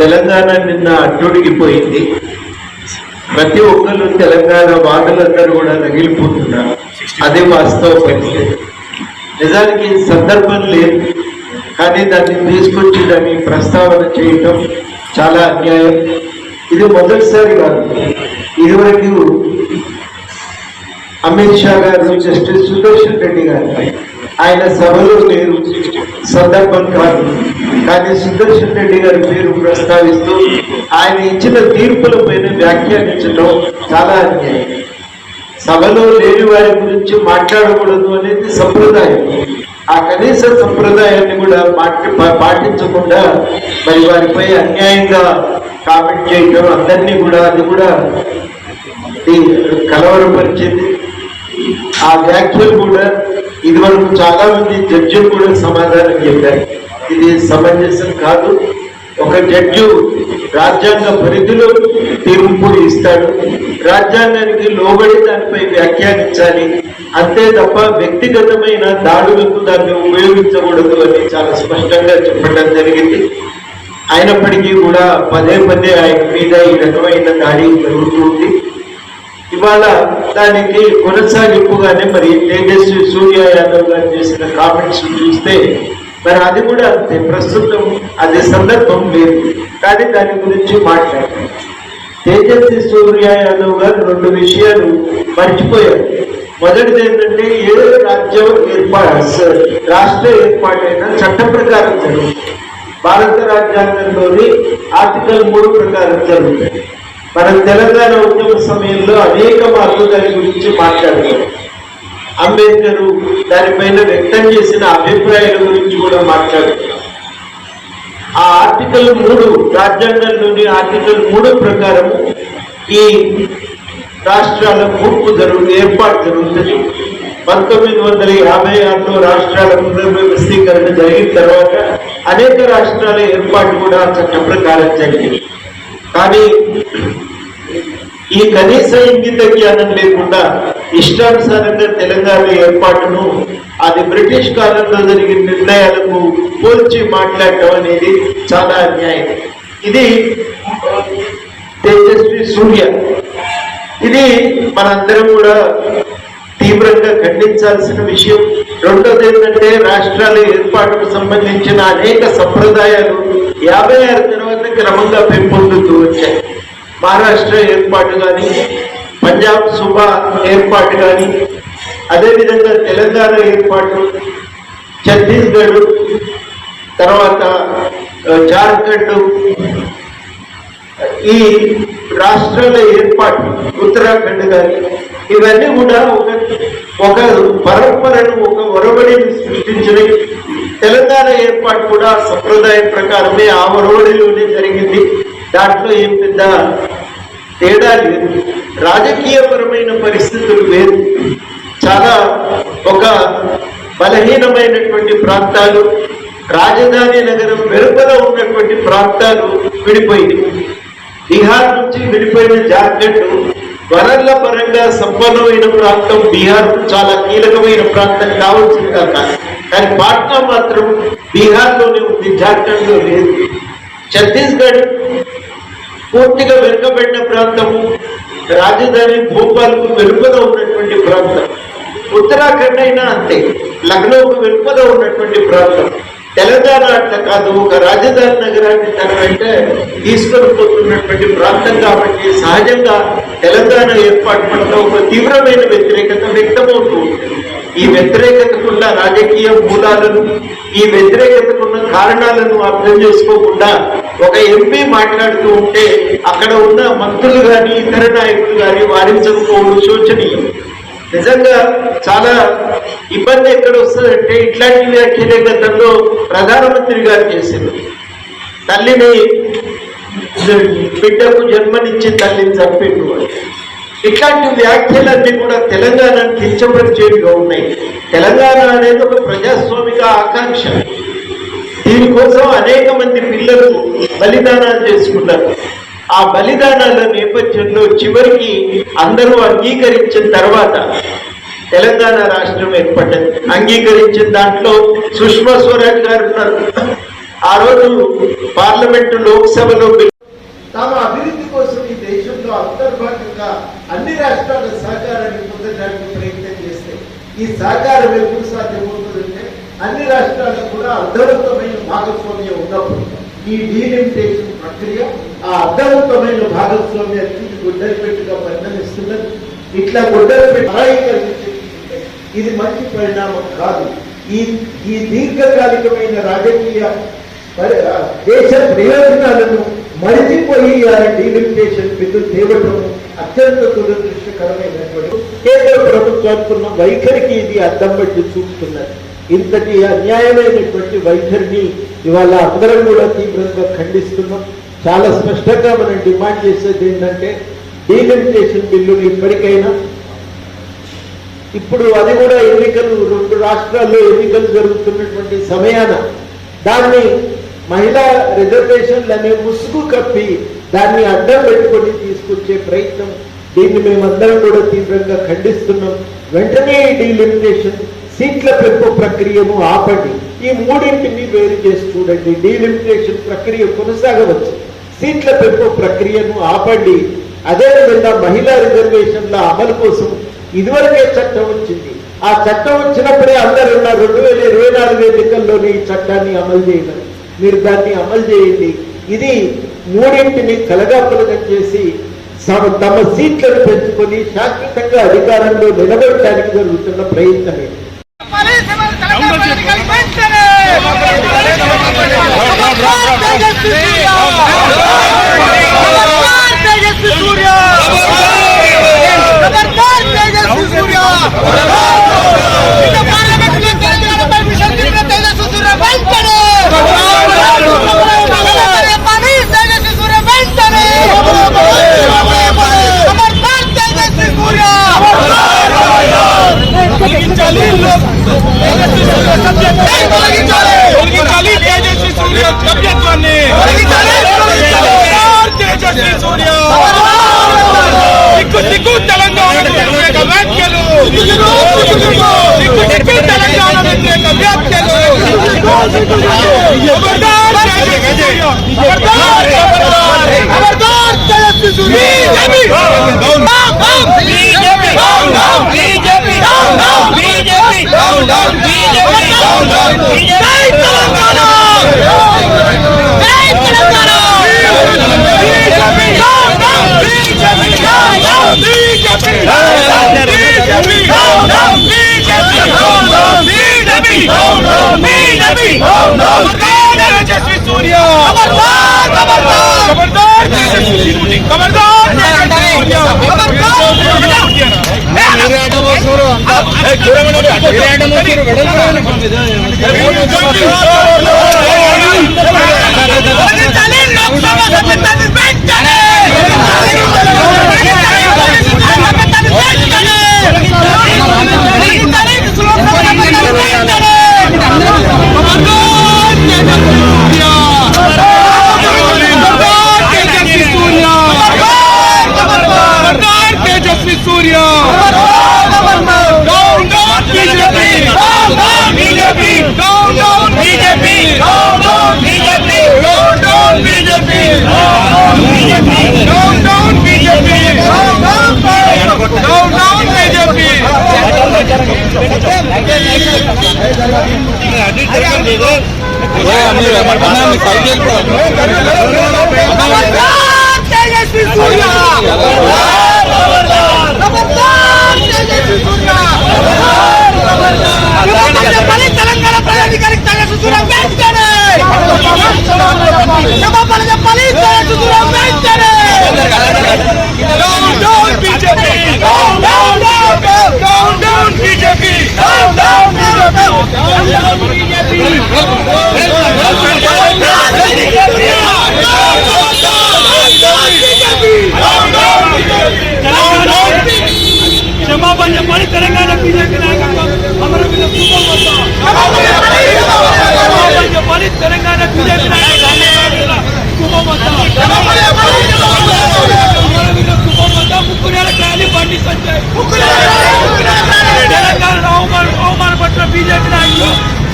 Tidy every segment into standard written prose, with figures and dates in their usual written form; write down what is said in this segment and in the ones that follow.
తెలంగాణ నిన్న అడ్డుడిగిపోయింది. ప్రతి ఒక్కరు తెలంగాణ వాదులందరూ కూడా రగిలిపోతున్నారు. అదే వాస్తవ పరిస్థితి. నిజానికి సందర్భం లేదు, కానీ దాన్ని తీసుకొచ్చి దాన్ని ప్రస్తావన చేయటం చాలా అన్యాయం. ఇది మొదటిసారి కాదు. ఇదివరకు అమిత్ షా గారు, జస్టిస్ సుదర్శన్ రెడ్డి గారు ఆయన సభలో లేరు, సందర్భం కాదు. కానీ సుదర్శన్ రెడ్డి గారి పేరు ప్రస్తావిస్తూ ఆయన ఇచ్చిన తీర్పుల పైన వ్యాఖ్యానించడం చాలా అన్యాయం. సభలో లేని వారి గురించి మాట్లాడకూడదు అనేది సంప్రదాయం. ఆ కనీస సంప్రదాయాన్ని కూడా పాటించకుండా మరి వారిపై అన్యాయంగా కామెంట్ చేయడం అందరినీ కూడా అది కూడా కలవరపరిచింది. ఆ వ్యాఖ్యలు కూడా ఇదివరకు చాలా మంది జడ్జిలు కూడా సమాధానం చెప్పారు. ఇది సమంజసం కాదు. ఒక జడ్జి రాజ్యాంగ పరిధిలో తీర్పు ఇస్తాడు, రాజ్యాంగానికి లోబడి దానిపై వ్యాఖ్యానించాలి, అంతే తప్ప వ్యక్తిగతమైన దాడులకు దాన్ని ఉపయోగించకూడదు అని చాలా స్పష్టంగా చెప్పడం జరిగింది. అయినప్పటికీ కూడా పదే పదే ఆయన మీద ఈ రకమైన దాడి జరుగుతుంది. ఇవాళ దానికి కొనసాగింపుగానే మరి తేజస్వి సూర్య యాదవ్ గారు చేసిన కామెంట్స్ చూస్తే మరి అది కూడా అంతే. ప్రస్తుతం అది సందర్భం లేదు, కానీ దాని గురించి మాట్లాడారు. తేజస్వి సూర్య యాదవ్ గారు రెండు విషయాలు మర్చిపోయారు. మొదటిది ఏంటంటే ఏ రాష్ట్ర ఏర్పాటైనా చట్ట ప్రకారం జరుగుతుంది. భారత రాజ్యాంగంలోని ఆర్టికల్ 3 ప్రకారం జరుగుతుంది. మనం తెలంగాణ ఉద్యమ సమయంలో అనేక మార్లు దాని గురించి మాట్లాడుతాం. అంబేద్కర్ దానిపైన వ్యక్తం చేసిన అభిప్రాయాల గురించి కూడా మాట్లాడుతున్నాం. ఆ ఆర్టికల్ 3 రాజ్యాంగంలోని ఆర్టికల్ 3 ప్రకారం ఈ రాష్ట్రాల ఏర్పాటు జరుగుతుంది. 1956లో రాష్ట్రాల పునర్వ్యవస్థీకరణ జరిగిన తర్వాత అనేక రాష్ట్రాల ఏర్పాటు కూడా చట్ట ప్రకారం జరిగింది. కానీ ఈ కనీస ఇంగిత జ్ఞానం లేకుండా ఇష్టానుసారంగా తెలంగాణ ఏర్పాటును అది బ్రిటిష్ కాలంలో జరిగిన నిర్ణయాలకు పోల్చి మాట్లాడటం అనేది చాలా అన్యాయం. ఇది తేజస్వి సూర్య, ఇది మనందరం కూడా తీవ్రంగా ఖండించాల్సిన విషయం. రెండోది ఏంటంటే రాష్ట్రాల ఏర్పాటుకు సంబంధించిన అనేక సంప్రదాయాలు 56 తర్వాత క్రమంగా పెంపొందుతూ వచ్చాయి. మహారాష్ట్ర ఏర్పాటు కానీ, పంజాబ్ సూబా ఏర్పాటు కానీ, అదేవిధంగా తెలంగాణ ఏర్పాటు, ఛత్తీస్గఢ్, తర్వాత జార్ఖండ్, ఈ రాష్ట్రాల ఏర్పాటు, ఉత్తరాఖండ్ కానీ, ఇవన్నీ కూడా ఒక పరంపరను, ఒక ఒరవడిని సృష్టించినవి. తెలంగాణ ఏర్పాటు కూడా సంప్రదాయం ప్రకారమే ఆ ఒరవడిలోనే జరిగింది. దాంట్లో ఏం పెద్ద తేడా లేదు. రాజకీయపరమైన పరిస్థితులు వేరు. చాలా ఒక బలహీనమైనటువంటి ప్రాంతాలు, రాజధాని నగరం వెలుపల ఉన్నటువంటి ప్రాంతాలు విడిపోయింది. బీహార్ నుంచి విడిపోయిన జార్ఖండ్ వనరుల పరంగా సంపన్నమైన ప్రాంతం. బీహార్ చాలా కీలకమైన ప్రాంతం కావాల్సింది కాదు, కానీ పాట్నా మాత్రం బీహార్లోనే ఉంది, జార్ఖండ్లో లేదు. ఛత్తీస్గఢ్ పూర్తిగా వెనుకబడిన ప్రాంతము, రాజధాని భోపాల్కు వెలుపల ఉన్నటువంటి ప్రాంతం. ఉత్తరాఖండ్ అయినా అంతే, లక్నోకు వెలుపల ఉన్నటువంటి ప్రాంతం. తెలంగాణ అట్లా కాదు, ఒక రాజధాని నగరాన్ని తన వెంట తీసుకొని పోతున్నటువంటి ప్రాంతం. కాబట్టి సహజంగా తెలంగాణ ఏర్పాటు పట్ల ఒక తీవ్రమైన వ్యతిరేకత వ్యక్తమవుతూ ఉంటుంది. ఈ వ్యతిరేకతకున్న రాజకీయ మూలాలను, ఈ వ్యతిరేకతకున్న కారణాలను అర్థం చేసుకోకుండా ఒక ఎంపీ మాట్లాడుతూ ఉంటే అక్కడ ఉన్న మంత్రులు కానీ, ఇతర నాయకులు కానీ వారించకపోవడం శోచనీయం. నిజంగా చాలా ఇబ్బంది ఎక్కడ వస్తుందంటే ఇట్లాంటి వ్యాఖ్యలే గతంలో ప్రధానమంత్రి గారు చేశారు. తల్లిని, బిడ్డకు జన్మనిచ్చి తల్లిని చంపేటు. ఇట్లాంటి వ్యాఖ్యలన్నీ కూడా తెలంగాణను కించపరిచేవిగా ఉన్నాయి. తెలంగాణ అనేది ఒక ప్రజాస్వామిక ఆకాంక్ష. దీనికోసం అనేక మంది పిల్లలు బలిదానాలు చేసుకున్నారు. ఆ బలిదానాల నేపథ్యంలో చివరికి అందరూ అంగీకరించిన తర్వాత తెలంగాణ రాష్ట్రం ఏర్పడ్డది. అంగీకరించిన దాంట్లో సుష్మా స్వరాజ్ గారు ఉన్నారు. ఆ రోజు పార్లమెంటు లోక్సభలో తమ అభివృద్ధి కోసం ఈ దేశంలో అంతర్భాగంగా అన్ని రాష్ట్రాల సహకారాన్ని పొందడానికి ప్రయత్నం చేస్తే ఈ సహకారం ఎప్పుడు సాధ్యమవుతుందంటే అన్ని రాష్ట్రాలకు కూడా అర్థవంతమైన భాగస్వామ్యం ఉన్నప్పుడు ఈ డీలిమిటేషన్ ప్రక్రియ ఆ అర్థవంతమైన భాగస్వామ్యానికి గుడ్డలు పెట్టుగా పరిణమిస్తున్నది. ఇట్లా గుడ్డలు పెట్టి ఇది మంచి పరిణామం కాదు. ఈ దీర్ఘకాలికమైన రాజకీయ దేశ ప్రయోజనాలను మరిచిపోయి డీలిమిటేషన్ బిల్లు తేవటం అత్యంత దురదృష్టకరమైనటువంటి కేంద్ర ప్రభుత్వానికి వైఖరికి ఇది అద్దం పట్టి చూపుతున్నది. ఇంతటి అన్యాయమైనటువంటి వైఖరిని ఇవాళ అందరం కూడా తీవ్రంగా ఖండిస్తున్నాం. చాలా స్పష్టంగా మనం డిమాండ్ చేసేది ఏంటంటే డీలిమిటేషన్ బిల్లులు ఇప్పటికైనా ఇప్పుడు అది కూడా ఎన్నికలు 2 రాష్ట్రాల్లో ఎన్నికలు జరుగుతున్నటువంటి సమయాన దాన్ని మహిళా రిజర్వేషన్లు అనే ముసుగు కప్పి దాన్ని అడ్డం పెట్టుకొని తీసుకొచ్చే ప్రయత్నం దీన్ని మేమందరం కూడా తీవ్రంగా ఖండిస్తున్నాం. వెంటనే డీలిమిటేషన్ సీట్ల పెంపు ప్రక్రియను ఆపండి. ఈ మూడింటిని వేరు చేసి చూడండి. డీలిమిటేషన్ ప్రక్రియ కొనసాగవచ్చు, సీట్ల పెంపు ప్రక్రియను ఆపండి. అదేవిధంగా మహిళా రిజర్వేషన్ల అమలు కోసం ఇదివరకే చట్టం వచ్చింది. ఆ చట్టం వచ్చినప్పుడే అందరూ 2024 ఎన్నికల్లోనే ఈ చట్టాన్ని అమలు చేయడం. మీరు దాన్ని అమలు చేయండి. ఇది మూడింటిని కలగాపులగం చేసి తమ సీట్లను పెంచుకొని శాశ్వతంగా అధికారంలో నిలబెట్టడానికి జరుగుతున్న ప్రయత్నమే.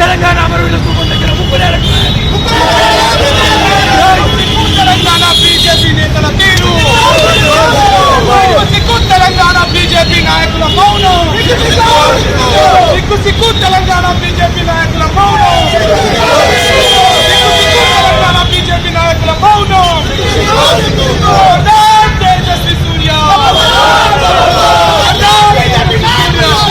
తెలంగాణ అమరులకు దగ్గర ముగ్గురు సిగ్గు సిగ్గు తెలంగాణ బీజేపీ నాయకుల మౌనం. తెలంగాణ బీజేపీ నాయకుల మౌనం. తేజస్వి సూర్య బీజేపీ నాయకులారా